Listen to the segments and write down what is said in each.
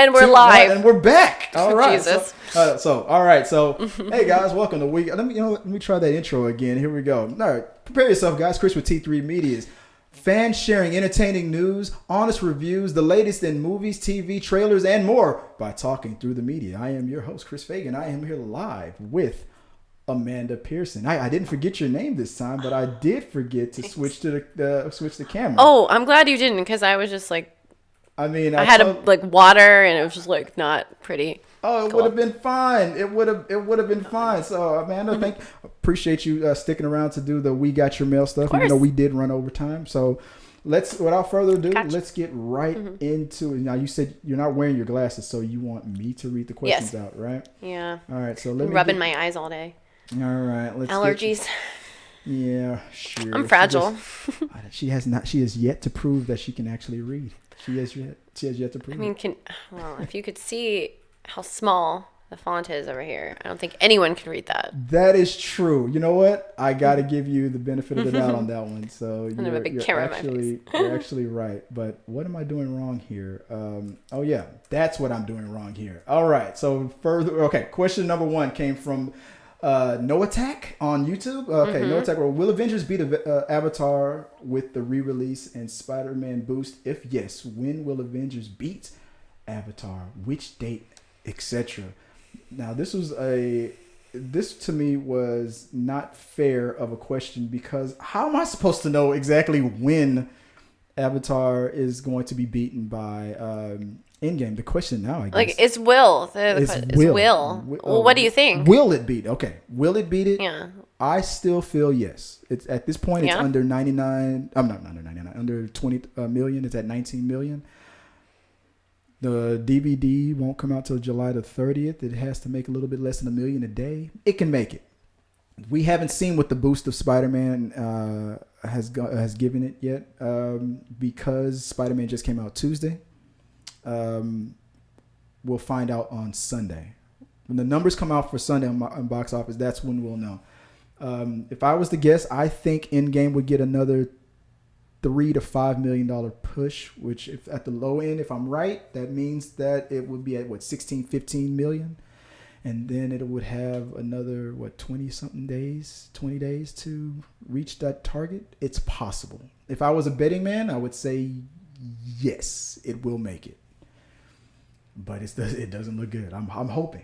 And we're live. And we're back. All right. Jesus. So, hey guys, welcome to week. Let me try that intro again. Here we go. All right, prepare yourself, guys. Chris with T3 Media's fans sharing entertaining news, honest reviews, the latest in movies, TV, trailers, and more by talking through the media. I am your host, Chris Fagan. I am here live with Amanda Pearson. I didn't forget your name this time, but I did forget to switch to the camera. Oh, I'm glad you didn't, because I was just like, I had water and it was just like not pretty. Oh, it would have been fine. It would have been fine. So, Amanda, appreciate you sticking around to do the We Got Your Mail stuff, even though we did run over time. So, without further ado, let's get right into it. Now, you said you're not wearing your glasses, so you want me to read the questions out, right? Yeah. All right. So rubbing my eyes all day. All right. Allergies. Yeah, sure. I'm fragile. She has yet to prove that she can actually read. She has yet to prove. I mean, if you could see how small the font is over here, I don't think anyone can read that. That is true. You know what? I got to give you the benefit of the doubt on that one. So you're actually right. But what am I doing wrong here? Oh yeah, that's what I'm doing wrong here. All right. So question number 1 came from No Attack on YouTube. Okay, No Attack. Will Avengers beat Avatar with the re-release and Spider-Man boost? If yes, when will Avengers beat Avatar? Which date, etc.? Now, this to me was not fair of a question, because how am I supposed to know exactly when Avatar is going to be beaten by Endgame? The question now, I guess. Like, it's will. It's will. Well, what do you think? Will it beat? Okay. Will it beat it? Yeah. I still feel yes. It's at this point, it's under 99. I'm not under 99. Under 20 million. It's at 19 million. The DVD won't come out till July the 30th. It has to make a little bit less than $1 million a day. It can make it. We haven't seen what the boost of Spider-Man has given it yet, because Spider-Man just came out Tuesday. We'll find out on Sunday. When the numbers come out for Sunday on box office, that's when we'll know. If I was to guess, I think Endgame would get another $3 to $5 million push, which, if at the low end, if I'm right, that means that it would be at 16, 15 million. And then it would have another 20 days to reach that target. It's possible. If I was a betting man, I would say yes, it will make it. But it doesn't look good. I'm hoping.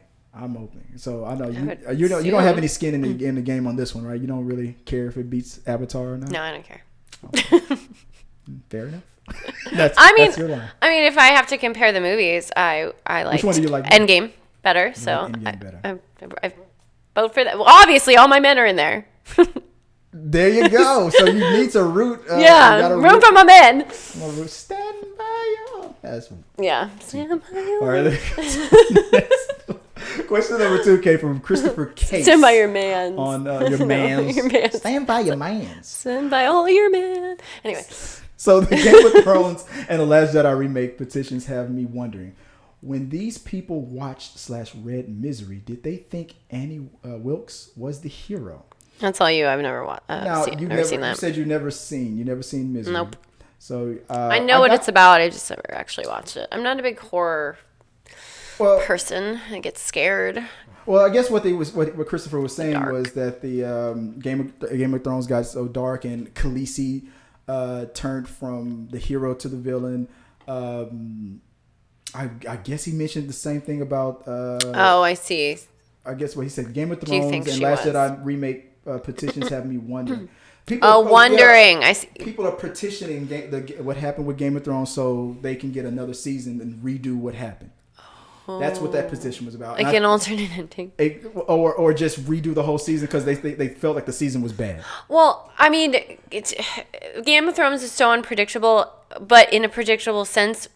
So I know you don't have any skin in the game on this one, right? You don't really care if it beats Avatar or not. No, I don't care. Okay. Fair enough. That's your line. I mean, if I have to compare the movies, I like. Which one do you like? Endgame better. So Endgame better. I vote for that. Well, obviously, all my men are in there. There you go. So you need to root. Root for my men. Stand by your. Stand by your. All right. Question number 2 came from Christopher Case. Stand by your mans. On your mans. Your mans. Stand by your mans. Stand by all your man. Anyway. So the Game of Thrones and The Last Jedi remake petitions have me wondering, when these people watched/read Misery, did they think Annie Wilkes was the hero? That's all you. I've never never seen that. You said you've never seen Misery. Nope. So I know what it's about. I just never actually watched it. I'm not a big horror person. I get scared. Well, I guess what Christopher was saying was that the Game of Thrones got so dark, and Khaleesi turned from the hero to the villain. I guess he mentioned the same thing about. Oh, I see. I guess what he said: Game of Thrones and Last Jedi remake petitions have me wondering. Wondering. I see. People are petitioning what happened with Game of Thrones so they can get another season and redo what happened. That's what that petition was about. Like an alternate ending. Or just redo the whole season because they felt like the season was bad. Well, I mean, Game of Thrones is so unpredictable, but in a predictable sense,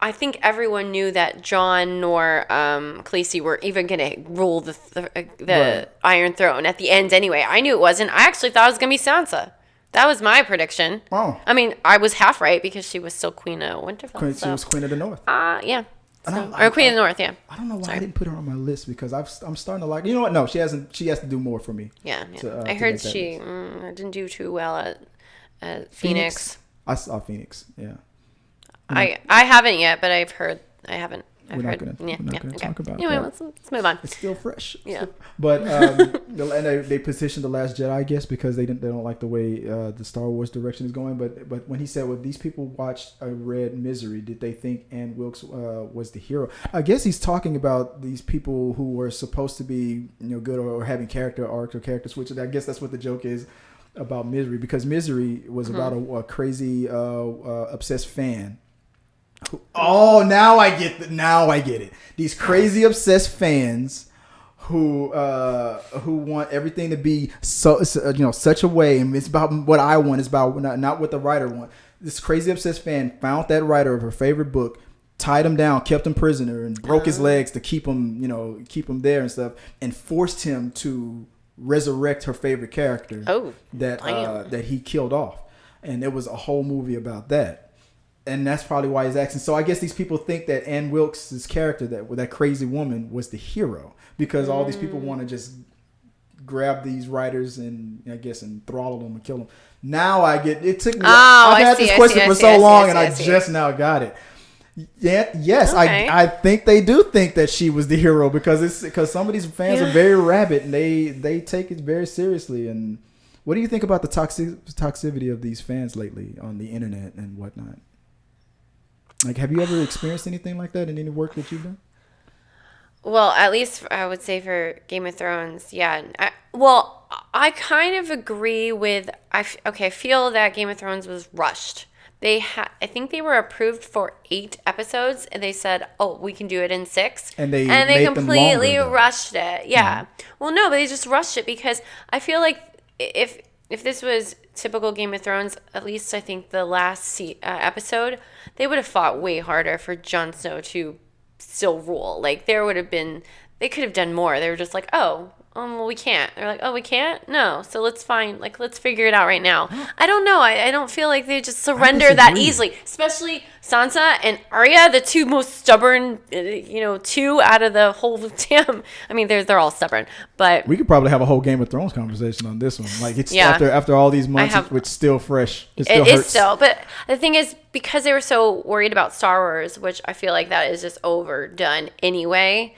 I think everyone knew that Jon nor Khaleesi were even going to rule the Iron Throne at the end anyway. I knew it wasn't. I actually thought it was going to be Sansa. That was my prediction. Oh. I mean, I was half right because she was still Queen of Winterfell. She was Queen of the North. Yeah. Or Queen of the North, yeah. I don't know why I didn't put her on my list, because I'm starting to like. You know what? No, she hasn't. She has to do more for me. Yeah. I heard she didn't do too well at Phoenix. I saw Phoenix. Yeah. I haven't yet, but I've heard. I haven't we're not going to talk about anyway, that. Let's move on. It's still fresh. Yeah. But and they petitioned The Last Jedi, I guess, because they don't like the way the Star Wars direction is going. But when he said, well, these people watched read Misery, did they think Ann Wilkes was the hero? I guess he's talking about these people who were supposed to be good or having character arcs or character switches. I guess that's what the joke is about Misery, because Misery was about a crazy obsessed fan. Oh, now I get it. These crazy obsessed fans who want everything to be such a way, and it's about what I want. It's about not what the writer wants. This crazy obsessed fan found that writer of her favorite book, tied him down, kept him prisoner, and broke his legs to keep him there and stuff, and forced him to resurrect her favorite character that he killed off. And there was a whole movie about that. And that's probably why he's asking. So I guess these people think that Ann Wilkes' character, that crazy woman, was the hero, because all these people want to just grab these writers and throttle them and kill them. Now I get it. Took me. I've had this question for so long, and I just now got it. Yeah. Yes, okay. I think they do think that she was the hero, because some of these fans are very rabid and they take it very seriously. And what do you think about the toxicity of these fans lately on the internet and whatnot? Like, have you ever experienced anything like that in any work that you've done? Well, at least I would say for Game of Thrones, yeah. I kind of agree with. I feel that Game of Thrones was rushed. I think they were approved for 8 episodes, and they said, "Oh, we can do it in 6." And they completely rushed it. Yeah. Mm-hmm. Well, no, but they just rushed it, because I feel like if this was typical Game of Thrones, at least I think the last episode, they would have fought way harder for Jon Snow to still rule. Like, they could have done more. They were just like, well, we can't. They're like, oh, we can't? No. So let's figure it out right now. I don't know. I don't feel like they just surrender that easily. Especially Sansa and Arya, the two most stubborn, 2 out of the whole damn. I mean, they're all stubborn, but we could probably have a whole Game of Thrones conversation on this one. Like, it's after all these months, it's still fresh. It still hurts. Is still. But the thing is, because they were so worried about Star Wars, which I feel like that is just overdone anyway,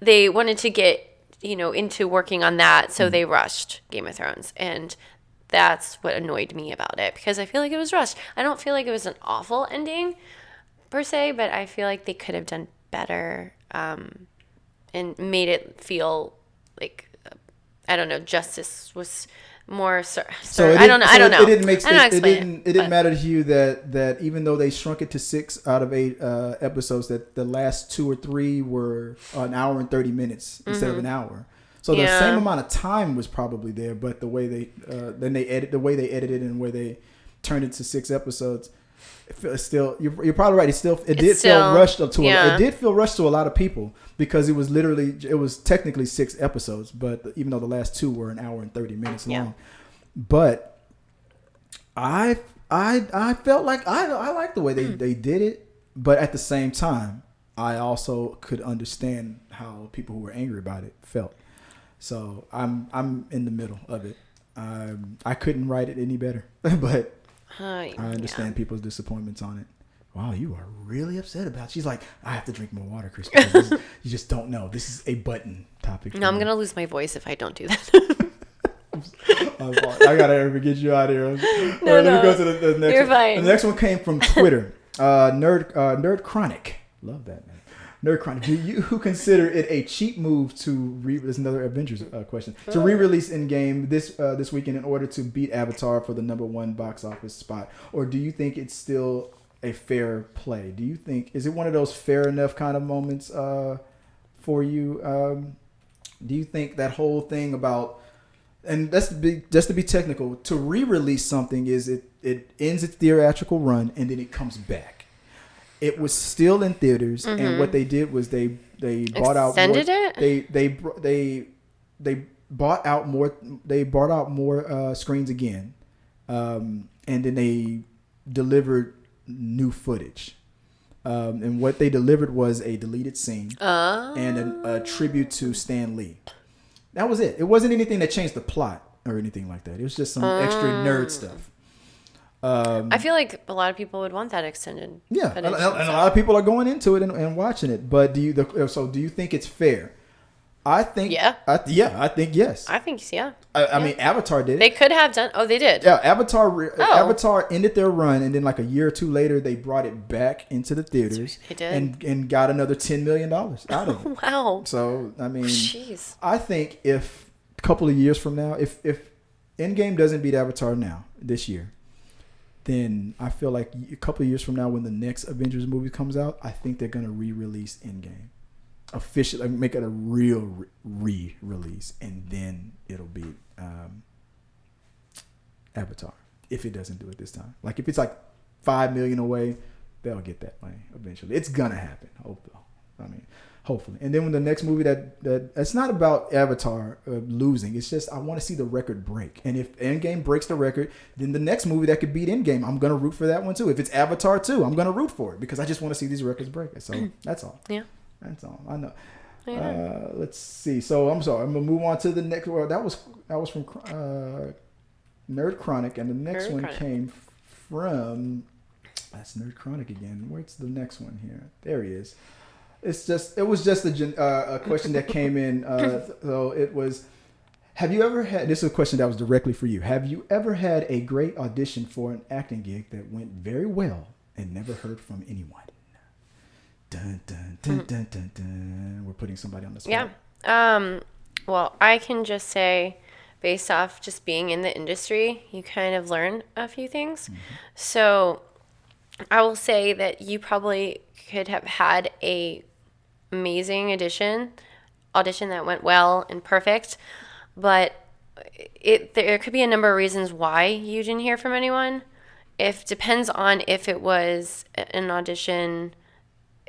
they wanted to get into working on that, so they rushed Game of Thrones, and that's what annoyed me about it, because I feel like it was rushed. I don't feel like it was an awful ending per se, but I feel like they could have done better and made it feel like justice was more. I don't know. It didn't matter to you that even though they shrunk it to 6 out of 8 episodes, that the last 2 or 3 were an hour and 30 minutes instead of an hour. So the same amount of time was probably there, but the way they edited and where they turned it to 6 episodes, you're probably right. It did feel rushed to a lot of people, because it was technically 6 episodes, but even though the last 2 were an hour and 30 minutes long. But I felt like I liked the way they did it, but at the same time, I also could understand how people who were angry about it felt. So I'm in the middle of it. I couldn't write it any better, but I understand people's disappointments on it. Wow, you are really upset about it. She's like, I have to drink more water, Chris. You just don't know. This is a button topic. No, I'm going to lose my voice if I don't do that. I got to get you out of here. Let me go to the next one. Fine. The next one came from Twitter. Nerd Chronic. Love that, man. Nerd Chronic. Do you consider it a cheap move to this is another Avengers question, to re-release Endgame this weekend in order to beat Avatar for the #1 box office spot, or do you think it's still a fair play? Do you think is it one of those fair enough kind of moments for you? Do you think that whole thing about, and just to be technical, to re-release something is it ends its theatrical run and then it comes back? It was still in theaters, and what they did was they bought out more. They bought out more. They bought out more screens again, and then they delivered new footage. And what they delivered was a deleted scene and a tribute to Stan Lee. That was it. It wasn't anything that changed the plot or anything like that. It was just some extra nerd stuff. I feel like a lot of people would want that extended. Yeah, and a lot of people are going into it and watching it. But do you think it's fair? I think I think yes. I think yeah. I mean, Avatar did it. They could have done. Oh, they did. Yeah, Avatar ended their run, and then like a year or two later, they brought it back into the theaters. They did. And got another $10 million out of it. Wow. So I mean, jeez. I think if a couple of years from now, if Endgame doesn't beat Avatar this year, then I feel like a couple of years from now, when the next Avengers movie comes out, I think they're gonna re-release Endgame. Officially, like, make it a real re-release, and then it'll be Avatar. If it doesn't do it this time, like if it's like $5 million away, they'll get that money eventually. It's gonna happen. Hopefully. And then when the next movie that it's not about Avatar losing. It's just I want to see the record break. And if Endgame breaks the record, then the next movie that could beat Endgame, I'm gonna root for that one too. If it's Avatar 2, I'm gonna root for it because I just want to see these records break. So that's all. Yeah. That's all. I know. Let's see. So I'm sorry. I'm gonna move on to the next. Well, that was from Nerd Chronic, and the next one came from. That's Nerd Chronic again. Where's the next one here? There he is. It was just a question that came in. So it was. Have you ever had? This is a question that was directly for you. Have you ever had a great audition for an acting gig that went very well and never heard from anyone? Dun, dun, dun, dun, dun, dun. We're putting somebody on the spot. Yeah. Well, I can just say, based off just being in the industry, you kind of learn a few things. Mm-hmm. So I will say that you probably could have had a amazing audition that went well and perfect, but there could be a number of reasons why you didn't hear from anyone. Depends on if it was an audition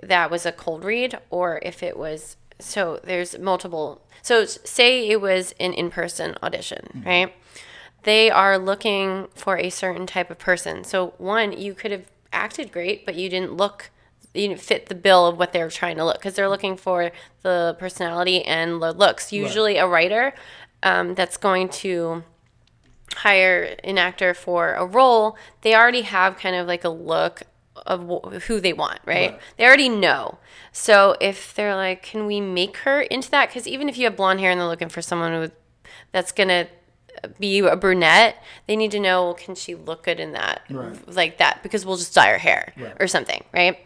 that was a cold read or if it was, so there's multiple. So say it was an in-person audition, right? They are looking for a certain type of person. So one, you could have acted great, but you didn't fit the bill of what they're trying to look, because they're looking for the personality and the looks. Usually a writer that's going to hire an actor for a role, they already have kind of like a look of who they want, right? They already know. So if they're like, can we make her into that? Because even if you have blonde hair and they're looking for someone that's going to be a brunette, they need to know, can she look good in that? Like that, because we'll just dye her hair or something, right?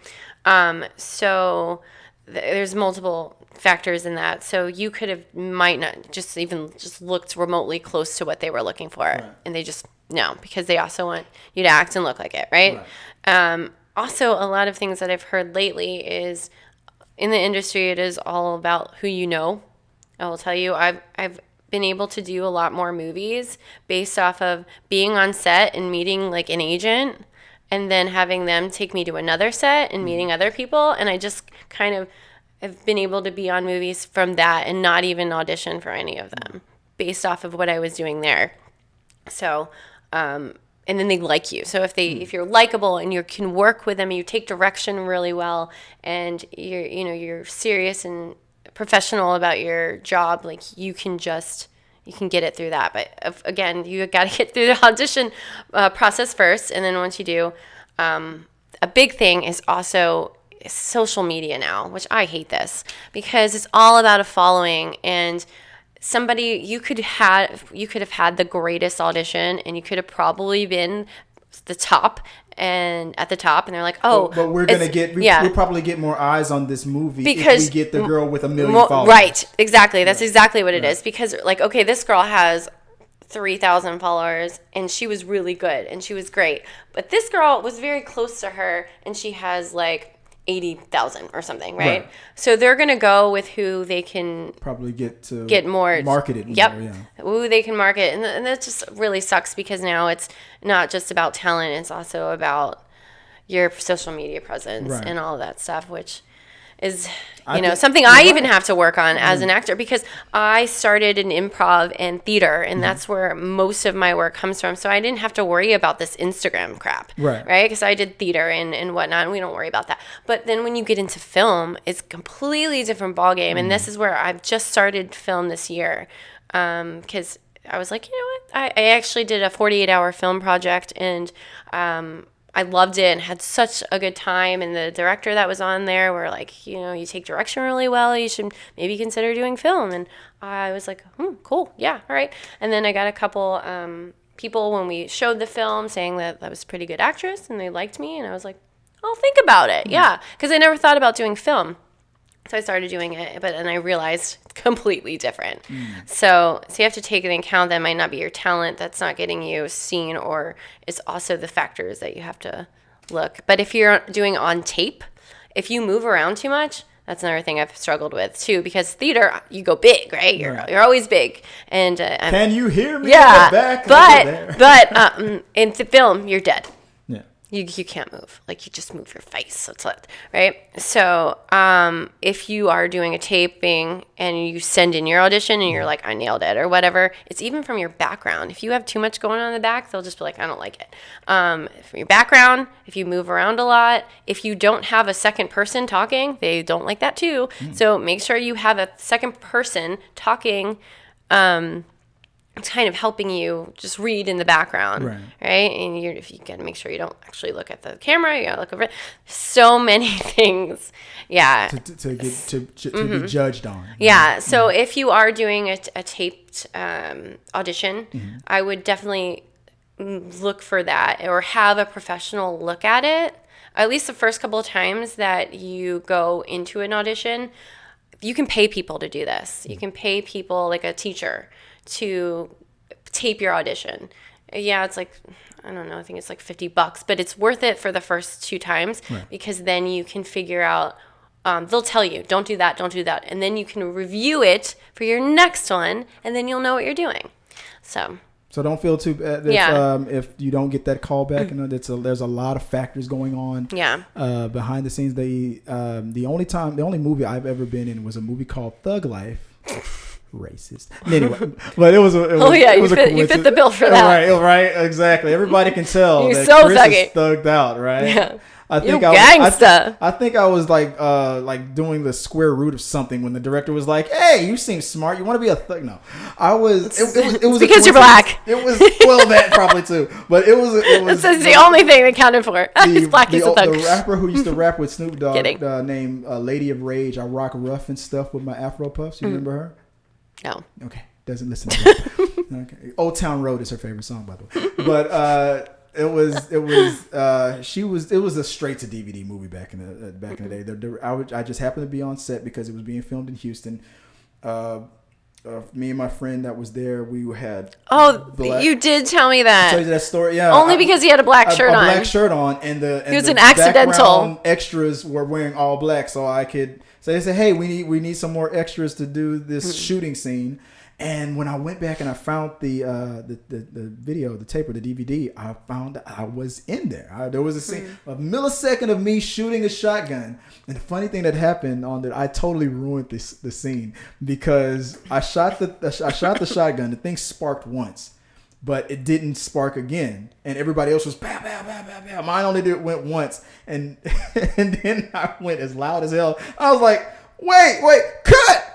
So there's multiple factors in that. So you might not just looked remotely close to what they were looking for. And they just, no, because they also want you to act and look like it, right? Also, a lot of things that I've heard lately is in the industry, it is all about who you know. I will tell you, I've been able to do a lot more movies based off of being on set and meeting like an agent and then having them take me to another set and meeting other people. And I just kind of have been able to be on movies from that and not even audition for any of them based off of what I was doing there. So, and then they like you. So if you're likable and you can work with them, you take direction really well, and you're serious and professional about your job, like you can get it through that. But again, you got to get through the audition process first, and then once you do, a big thing is also social media now, which I hate this because it's all about a following. And somebody you could have had the greatest audition, and you could have probably been the top and at the top, and they're like, oh, but we'll probably get more eyes on this movie because if we get the girl with 1 million followers. Right, exactly. That's exactly what it is. Because like, okay, this girl has 3,000 followers and she was really good and she was great, but this girl was very close to her and she has like 80,000 or something, right? So they're gonna go with who they can probably get more marketed. Yep, who they can market, and that just really sucks because now it's not just about talent; it's also about your social media presence and all of that stuff, which is something I even have to work on as an actor, because I started in improv and theater, and that's where most of my work comes from. So I didn't have to worry about this Instagram crap, right? Because I did theater and whatnot, and we don't worry about that. But then when you get into film, it's a completely different ballgame, and this is where I've just started film this year, because I was like, you know what, I actually did a 48-hour film project, and I loved it and had such a good time. And the director that was on there were like, you take direction really well. You should maybe consider doing film. And I was like, cool. Yeah. All right. And then I got a couple people when we showed the film saying that I was a pretty good actress and they liked me. And I was like, I'll think about it. Yeah. Because I never thought about doing film. So I started doing it, and I realized it's completely different. So you have to take into account that might not be your talent that's not getting you seen, or it's also the factors that you have to look. But if you're doing on tape, if you move around too much, that's another thing I've struggled with too. Because theater, you go big, right? You're always big. And can you hear me? Yeah, in the back? but in the film, you're dead. Yeah. You can't move. Like, you just move your face. So it's like, right? So if you are doing a taping and you send in your audition and you're like, I nailed it or whatever, it's even from your background. If you have too much going on in the back, they'll just be like, I don't like it. From your background, if you move around a lot, if you don't have a second person talking, they don't like that too. So make sure you have a second person talking, it's kind of helping you just read in the background, right? And if you got to make sure you don't actually look at the camera, you got to look over it. So many things, yeah. To be judged on. Yeah. So if you are doing a taped audition, I would definitely look for that, or have a professional look at it. At least the first couple of times that you go into an audition, you can pay people to do this. You can pay people, like a teacher, to tape your audition. Yeah, it's like, I don't know, I think it's like $50, but it's worth it for the first 2 times, because then you can figure out, they'll tell you, don't do that, and then you can review it for your next one, and then you'll know what you're doing. So don't feel too bad if you don't get that call back. There's a lot of factors going on behind the scenes. The only movie I've ever been in was a movie called Thug Life. Racist. Anyway, but you fit the bill for that. Right, exactly. Everybody can tell You're that so Chris thuggy. is thugged out, right? Yeah. I think I think I was like doing the square root of something when the director was like, "Hey, you seem smart. You want to be a thug?" No, I was. It was because you're black. It was that probably too, but it was. That's the only thing that counted for. He's black. He's a thug. The rapper who used to rap with Snoop Dogg, named Lady of Rage. I rock rough and stuff with my Afro puffs. You remember her? No. Okay. Doesn't listen to that. Okay. Old Town Road is her favorite song, by the way. But it was a straight to DVD movie back in the day. I just happened to be on set because it was being filmed in Houston. Me and my friend that was there, we had. You did tell me that. Tell you that story, yeah. Only because he had a black shirt on. A black shirt on, and he was an accidental. Extras were wearing all black, so I could. So they said, "Hey, we need some more extras to do this shooting scene." And when I went back and I found the video, the tape or the DVD, I found that I was in there. There was a scene, a millisecond of me shooting a shotgun. And the funny thing that happened on that, I totally ruined the scene because I shot the shotgun. The thing sparked once, but it didn't spark again. And everybody else was pow, pow, pow, pow, pow. Mine only went once. And then I went as loud as hell. I was like, wait, cut.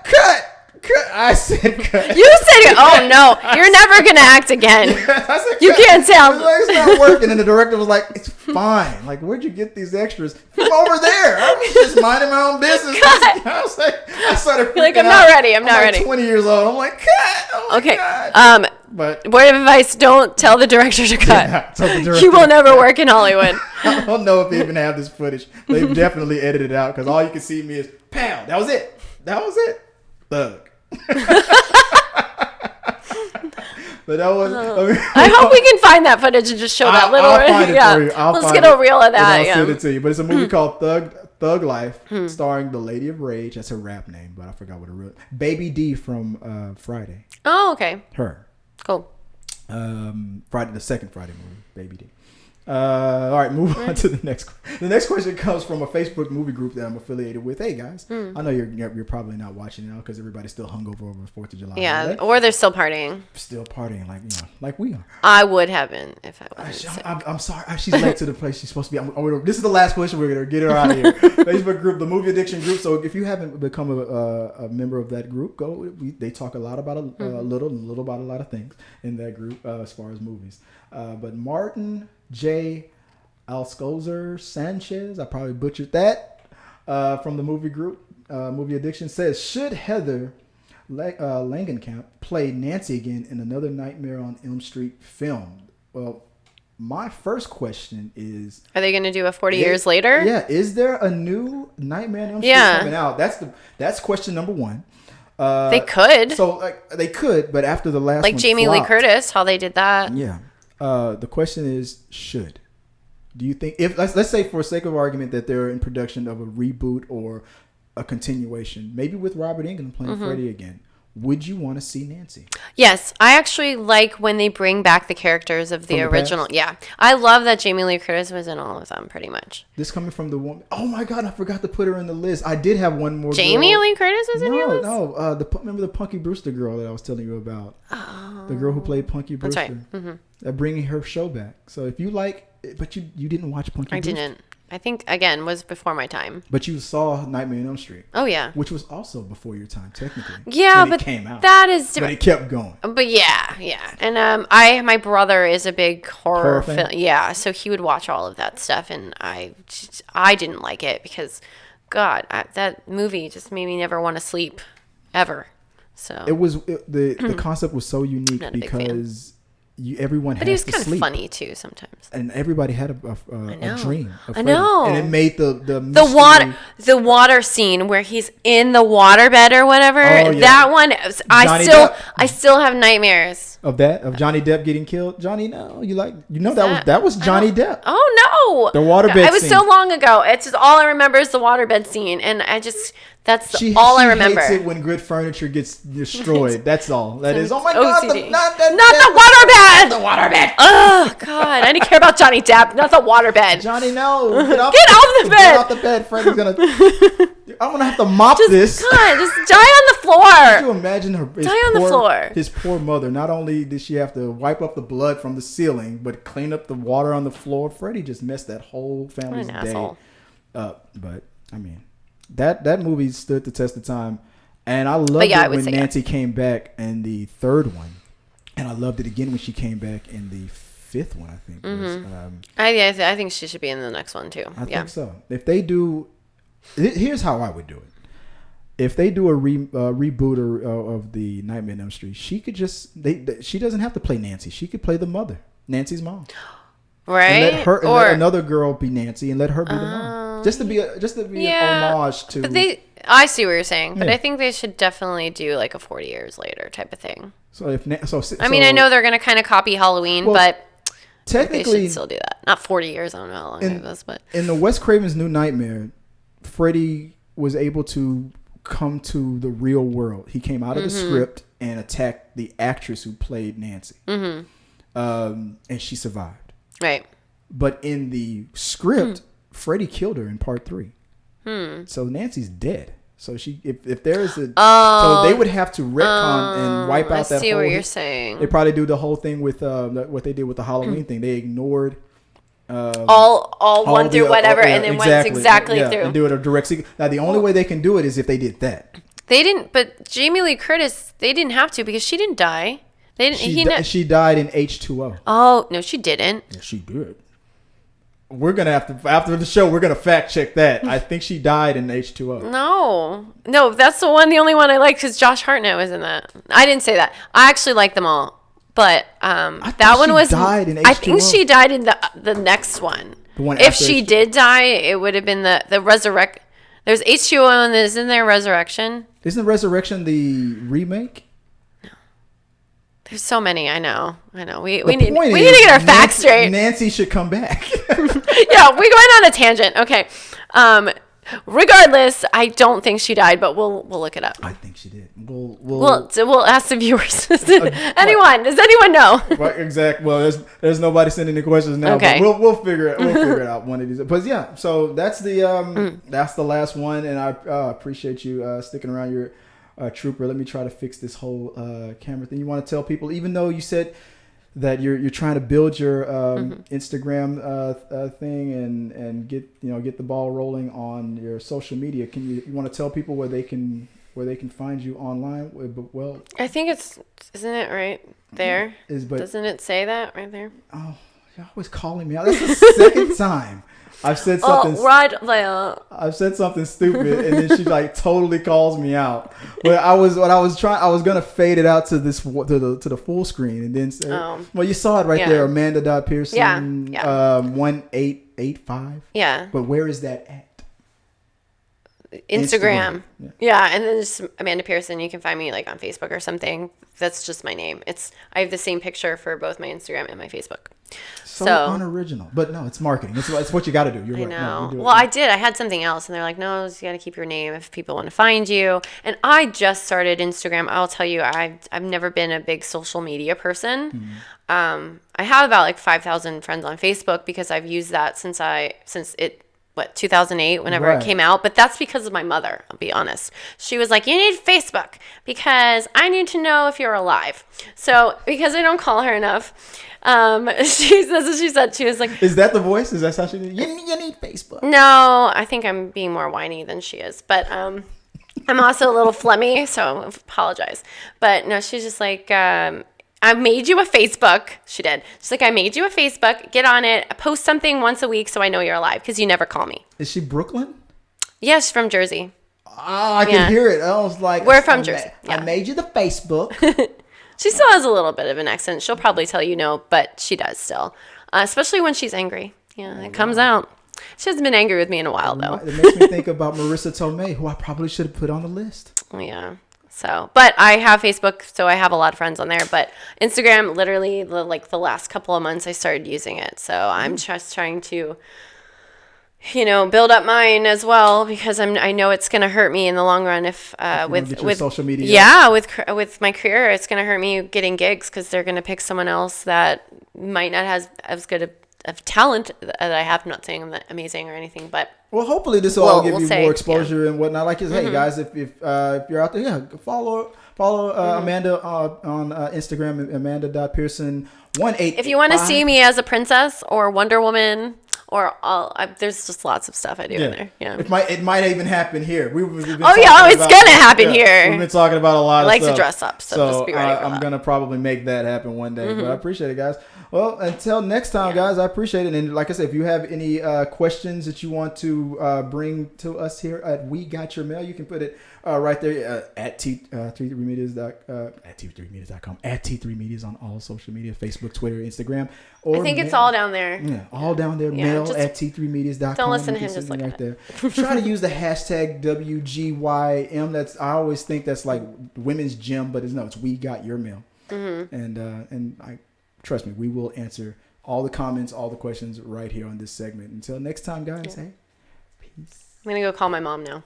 I said cut. You said, oh no, you're never going to act again. I said, you can't sound. It's not working. And the director was like, it's fine. Like, where'd you get these extras? From over there. I was just minding my own business. I was like, I started freaking I'm not ready. I'm not ready. 20 years old. I'm like, cut. Oh okay. God. But word of advice, don't tell the director to cut. Yeah, tell the director you will never work in Hollywood. I don't know if they even have this footage. They definitely edited it out because all you can see me is, pow. That was it. Thug. But that was. I hope we can find that footage and just show that little. I'll find it for you. Let's get a reel of that. I'll send it to you. But it's a movie called Thug Life, starring the Lady of Rage. That's her rap name, but I forgot what her real. Baby D from Friday. Oh, okay. Her. Cool. The second Friday movie, Baby D. All right, move on to the next. The next question comes from a Facebook movie group that I'm affiliated with. Hey guys, I know you're probably not watching now because everybody's still hungover over 4th of July. Yeah, right? or they're still partying. Still partying like we are. I would have been if I wasn't. I'm sorry. She's late to the place she's supposed to be. This is the last question. We're gonna get her out of here. Facebook group, the Movie Addiction group. So if you haven't become a member of that group, go. They talk a lot about a little about a lot of things in that group as far as movies. But Martin J. Alscozer Sanchez, I probably butchered that, from the movie group, Movie Addiction, says, should Heather Langenkamp play Nancy again in another Nightmare on Elm Street film? Well, my first question is, are they going to do a 40 years later? Yeah. Is there a new Nightmare on Elm Street coming out? That's question number one. They could. So they could, but after the last one Jamie Lee Curtis, how they did that. Yeah. The question is, should. Do you think, if let's say for sake of argument that they're in production of a reboot or a continuation, maybe with Robert Englund playing Freddy again, would you want to see Nancy? Yes, I actually like when they bring back the characters of the original. Past? Yeah, I love that Jamie Lee Curtis was in all of them, pretty much. This coming from the woman. Oh my God, I forgot to put her in the list. I did have one more. Jamie Lee Curtis was in your list? No, remember the Punky Brewster girl that I was telling you about? Oh, the girl who played Punky Brewster. That's right. Mm-hmm. Bringing her show back. So if you like. But you didn't watch Punky Brewster? I didn't. I think, again, was before my time. But you saw Nightmare on Elm Street. Oh, yeah. Which was also before your time, technically. Yeah, but it came out. That is different. But it kept going. But yeah. And my brother is a big horror fan. Yeah, so he would watch all of that stuff, and I didn't like it because, God, that movie just made me never want to sleep, ever. So the concept was so unique because... everyone has to sleep. But he was kind of funny too sometimes. And everybody had a dream. I know. And it made the water scene where he's in the waterbed or whatever. Oh, yeah. That one, I still have nightmares of that, of Johnny Depp getting killed. Johnny, no, that was Johnny Depp. Oh no, the waterbed scene. It was so long ago. It's just all I remember is the waterbed scene, and that's all I remember. She hates it when good furniture gets destroyed. That's all. That is. Oh my God! Not the waterbed. The waterbed. Oh God! I didn't care about Johnny Depp. Not the waterbed. Johnny, no. Get off the bed. Get off the bed. Freddy's gonna. I'm gonna have to mop this. God, just die on the floor. Could you imagine her? Die on the floor. His poor mother. Not only did she have to wipe up the blood from the ceiling, but clean up the water on the floor. Freddy just messed that whole family's day up. But I mean. That movie stood the test of time, and I loved it when Nancy came back in the third one, and I loved it again when she came back in the fifth one. I think. I think she should be in the next one too. I think so. If they do, here's how I would do it. If they do a reboot of the Nightmare on Elm Street, she could just she doesn't have to play Nancy. She could play the mother, Nancy's mom. Right. And let another girl be Nancy and let her be the mom. Just to be an homage to. But I see what you're saying, but I think they should definitely do like a 40 years later type of thing. So I mean, I know they're gonna kind of copy Halloween, but technically they should still do that. Not 40 years. I don't know how long it was, but in the Wes Craven's New Nightmare, Freddy was able to come to the real world. He came out of the script and attacked the actress who played Nancy, and she survived. Right. But in the script, Freddy killed her in part 3. So Nancy's dead. So if there is so they would have to retcon and wipe out that whole. I see what you're saying. They probably do the whole thing with what they did with the Halloween thing. They ignored all one through whatever, and then went exactly through. And do it a direct sequel. Now the only way they can do it is if they did that. They didn't, but Jamie Lee Curtis, they didn't have to because she didn't die. She died in H2O. Oh, no, she didn't. Yeah, she did. We're going to have to, after the show, we're going to fact check that. I think she died in H2O. No, that's the only one I like because Josh Hartnett was in that. I didn't say that. I actually like them all. But that one was, died in H2O. I think she died in the next one. If she did die, it would have been the resurrect. There's H2O and isn't there Resurrection? Isn't Resurrection the remake? There's so many. I know. We need to get our facts straight. Nancy should come back. Yeah, we're going on a tangent. Okay. Regardless, I don't think she died, but we'll look it up. I think she did. We'll ask the viewers. Does anyone know? Right, exactly. Well, there's nobody sending the questions now. Okay. But we'll figure it out one of these. But yeah, so that's the last one, and I appreciate you sticking around. Your trooper. Let me try to fix this whole camera thing. You want to tell people, even though you said that you're trying to build your Instagram thing and get the ball rolling on your social media. You want to tell people where they can find you online? Well, I think isn't it right there? Doesn't it say that right there? Oh, you're always calling me out. That's the second time I've said something. Oh, right there. I've said something stupid, and then she like totally calls me out. But I was gonna fade it out to the full screen, and then say, well, you saw it right there, Amanda.Pearson, 1885. Yeah. But where is that at? Instagram. Yeah, and then just Amanda Pearson. You can find me like on Facebook or something. That's just my name. I have the same picture for both my Instagram and my Facebook. So unoriginal, but no, it's marketing. It's what you got to do. You're right. I know. No, well, I had something else, and they're like, no, you got to keep your name if people want to find you. And I just started Instagram. I'll tell you, I've never been a big social media person. I have about like 5,000 friends on Facebook because I've used that since 2008, whenever it came out. But that's because of my mother, I'll be honest. She was like, you need Facebook because I need to know if you're alive. So because I don't call her enough, that's what she said. She was like, is that the voice? Is that how she did? You need Facebook. No, I think I'm being more whiny than she is. But I'm also a little phlegmy, so I apologize. But no, she's just like, I made you a Facebook. She did. She's like, I made you a Facebook. Get on it. Post something once a week so I know you're alive because you never call me. Is she Brooklyn? Yes, she's from Jersey. I can hear it. I was like, we're from Jersey. I made you the Facebook. She still has a little bit of an accent. She'll probably tell you no, but she does still. Especially when she's angry. Yeah, it comes out. She hasn't been angry with me in a while, though. It makes me think about Marissa Tomei, who I probably should have put on the list. Yeah. So, but I have Facebook, so I have a lot of friends on there. But Instagram, literally, the last couple of months, I started using it. So I'm just trying to, build up mine as well because I know it's gonna hurt me in the long run if with social media. Yeah, with my career, it's gonna hurt me getting gigs because they're gonna pick someone else that might not have as good of talent that I have. I'm not saying I'm amazing or anything, but. Well, hopefully this will all give you more exposure and whatnot. Like, hey guys, if you're out there, follow Amanda on Instagram, Amanda.Pearson 1885. If you want to see me as a princess or Wonder Woman or there's just lots of stuff I do in there. Yeah, it might even happen here. It's gonna happen here. We've been talking about a lot of stuff. I like to dress up, so just be ready for that. I'm gonna probably make that happen one day. But I appreciate it, guys. Well, until next time, guys, I appreciate it. And like I said, if you have any questions that you want to bring to us here at We Got Your Mail, you can put it right there at T3Medias.com, at T3Medias on all social media, Facebook, Twitter, Instagram. I think it's all down there. Yeah, all down there. Mail at T3Medias.com. Don't listen to him, just look right there. Try to use the hashtag WGYM. I always think that's like women's gym, but it's We Got Your Mail. And I trust me, we will answer all the comments, all the questions right here on this segment. Until next time, guys, hey, peace. I'm going to go call my mom now.